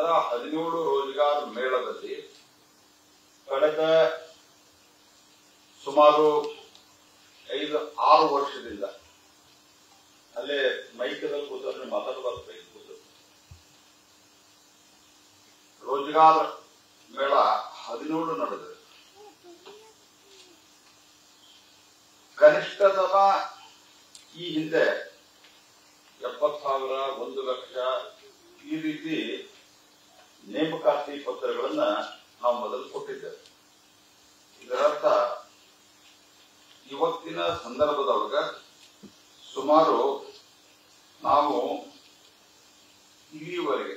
17 ರೋಜ್ಗಾರ್ ಮೇಳದಲ್ಲಿ ಕಳೆದ ಸುಮಾರು 5-6 ವರ್ಷದಿಂದ ಅಲ್ಲೇ ಮೈಕದಲ್ಲಿ ಕೂತಂದ್ರೆ ಮಾತಾಡಬಾರ್ದು ರೋಜ್ಗಾರ್ ಮೇಳ 17 ನಡೆದಿದೆ. ಕನಿಷ್ಠತನ ಈ ಹಿಂದೆ 70,000, 1 ಲಕ್ಷ ಈ ರೀತಿ ನೇಮಕಾತಿ ಪತ್ರಗಳನ್ನ ನಾವು ಮೊದಲು ಕೊಟ್ಟಿದ್ದೇವೆ. ಇದರರ್ಥ ಇವತ್ತಿನ ಸಂದರ್ಭದೊಳಗ ಸುಮಾರು ನಾವು ಇಲ್ಲಿವರೆಗೆ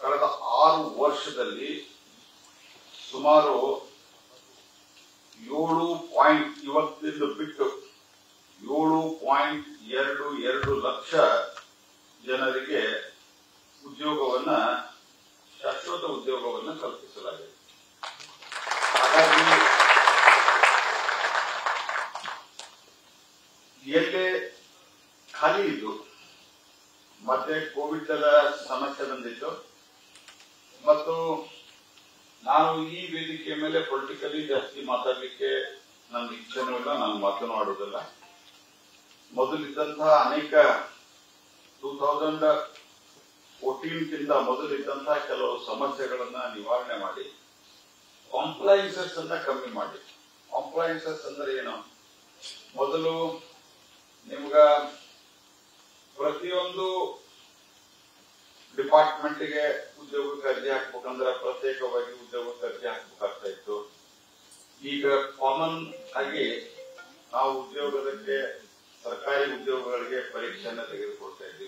ಕಳೆದ 6 ವರ್ಷದಲ್ಲಿ ಸುಮಾರು 7 ಇವತ್ತಿಂದ ಬಿಟ್ಟು 7.22 ಲಕ್ಷ ಜನರಿಗೆ ಉದ್ಯೋಗವನ್ನ ಶಾಶ್ವತ ಉದ್ಯೋಗವನ್ನು ಕಲ್ಪಿಸಲಾಗಿದೆ. ಹಾಗಾಗಿ ಎಲ್ಲೇ ಖಾಲಿ ಇದ್ದು ಮತ್ತೆ ಕೋವಿಡ್ ಸಮಸ್ಯೆ ಬಂದಿತ್ತು ಮತ್ತು ನಾನು ಈ ವೇದಿಕೆಯ ಮೇಲೆ ಪೊಲಿಟಿಕಲಿ ಜಾಸ್ತಿ ಮಾತಾಡಲಿಕ್ಕೆ ನನ್ನ ಇಚ್ಛೆನೂ ಇಲ್ಲ, ನಾನು ಮಾತನಾಡುವುದಿಲ್ಲ. ಮೊದಲಿದ್ದಂತಹ ಅನೇಕ 2014ಕ್ಕಿಂತ ಮೊದಲಿದ್ದಂತಹ ಕೆಲವು ಸಮಸ್ಯೆಗಳನ್ನ ನಿವಾರಣೆ ಮಾಡಿ ಕಾಂಪ್ಲೈನ್ಸಸ್ ಅನ್ನ ಕಮ್ಮಿ ಮಾಡಿ. ಕಾಂಪ್ಲೈನ್ಸಸ್ ಅಂದ್ರೆ ಏನು? ಮೊದಲು ನಿಮ್ಗ ಪ್ರತಿಯೊಂದು ಡಿಪಾರ್ಟ್ಮೆಂಟ್ಗೆ ಉದ್ಯೋಗಕ್ಕೆ ಅರ್ಜಿ ಹಾಕ್ಬೇಕಂದ್ರೆ ಪ್ರತ್ಯೇಕವಾಗಿ ಉದ್ಯೋಗಕ್ಕೆ ಅರ್ಜಿ ಹಾಕ್ಬೇಕಾಗ್ತಾ ಇತ್ತು. ಈಗ ಕಾಮನ್ ಆಗಿ ನಾವು ಉದ್ಯೋಗಕ್ಕೆ ಸರ್ಕಾರಿ ಉದ್ಯೋಗಗಳಿಗೆ ಪರೀಕ್ಷೆಯನ್ನು ತೆಗೆದುಕೊಳ್ತಾ ಇದ್ದೇವೆ.